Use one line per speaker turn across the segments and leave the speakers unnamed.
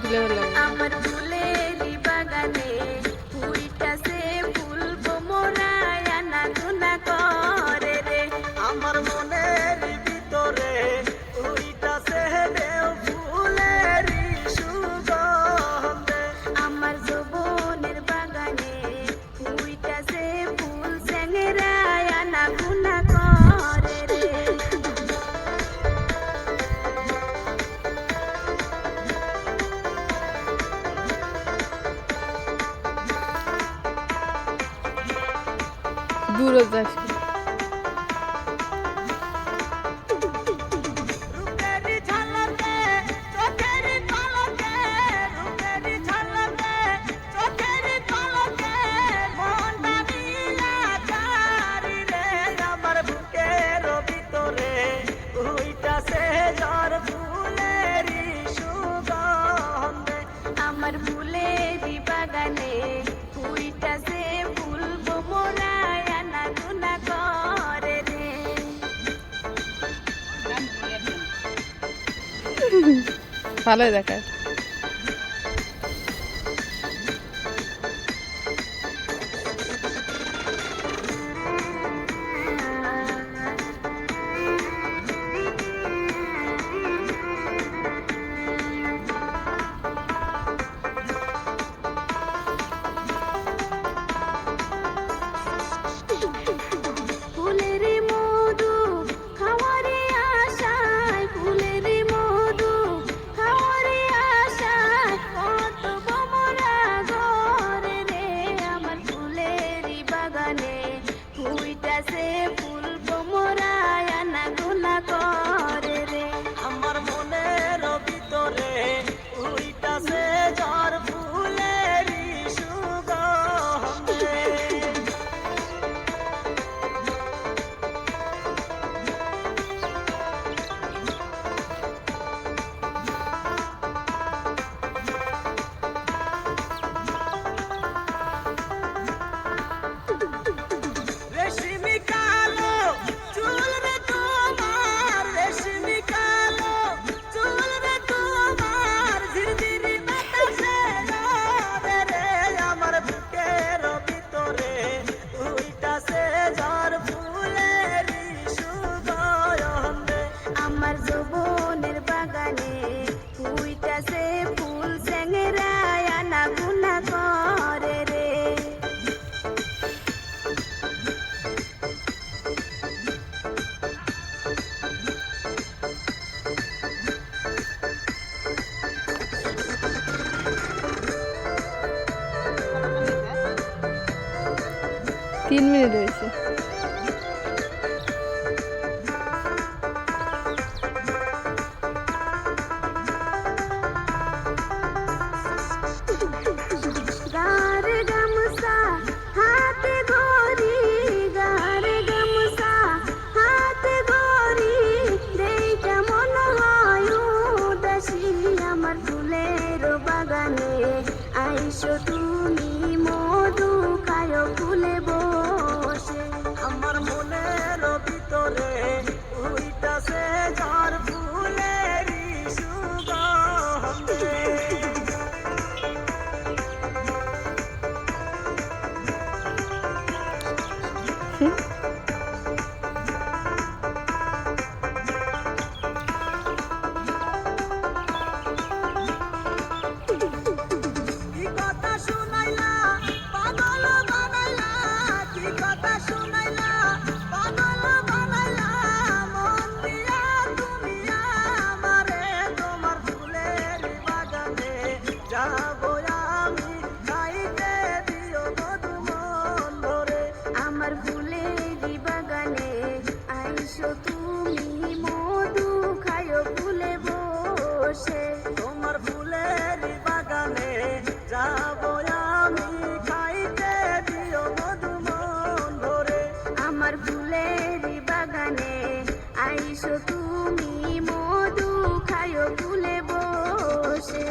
খুলে ফেললাম।
আমার ফুলেরই বাগানে ফুইটাছে ফুল মোরায় আনা গুনা করে রে।
আমার মনের ভিতরে ফুইটাছে ঢেউ ফুলেরই সুগন্ধে।
আমার যৌবনের বাগানে ফুইটাছে ফুল স্যাংরায় আনা গুনা করে রে।
দূরে যাস।
রূপেরই ঝলকে চোখেরই পলকে, রূপেরই ঝলকে চোখেরই পলকে মনটা নিয়া যারি রে। আমার বুকের ভিতরে ফুইটাছে ঝড় ফুলেরই সুগন্ধে।
আমার ফুলেরই বাগানে ফুইটাছে ফুল মোরায় আনা গুনা করে রে।
ভালোই দেখায়।
ফুলের মধু খাওয়ারে আশায়, ফুলের মধু খাওয়ারে আশায় কত ভ্রমরা ঘরে রে। আমার ফুলেরই বাগানে ফুইটাছে ফুল মোরায় আনা গুনা করে রে।
আমার মনের ভিতরে ফুইটাছে ঝড় ফুলেরই সুগন্ধে।
3 মিনিট হয়েছে।
গারে গামছা হাতে ধরি, গারে গামছা হাতে ধরি, দেখে মনে হয় উদাসী। আমার ফুলের বাগানে আইসো তুমি মধু খায়ো ফুলে বসে।
আমার মনের ভিতরে উইটাছে ঝড় ফুলেরই সুগন্ধে। কি কথা শুনাইলা পাগল বানাইলা, কি কথা শুনাইলা পাগল বানাইলা, মন দিয়া তুমি আমারে। তোমার ফুলের বাগানে যাবো আমি, খাইতে দিও মধু মন ধরে।
আমার ফুলের বাগানে আইসো তুমি মধু খায়ো ফুলে বসে।
তোমার ফুলের বাগানে যাবো আমি, খাইতে দিও মধু মন ধরে।
আমার ফুলের বাগানে আইসো তুমি মধু খায়ো ফুলে বসে।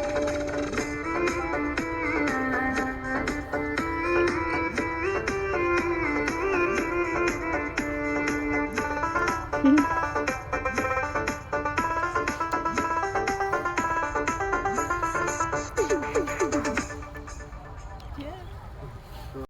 হুম।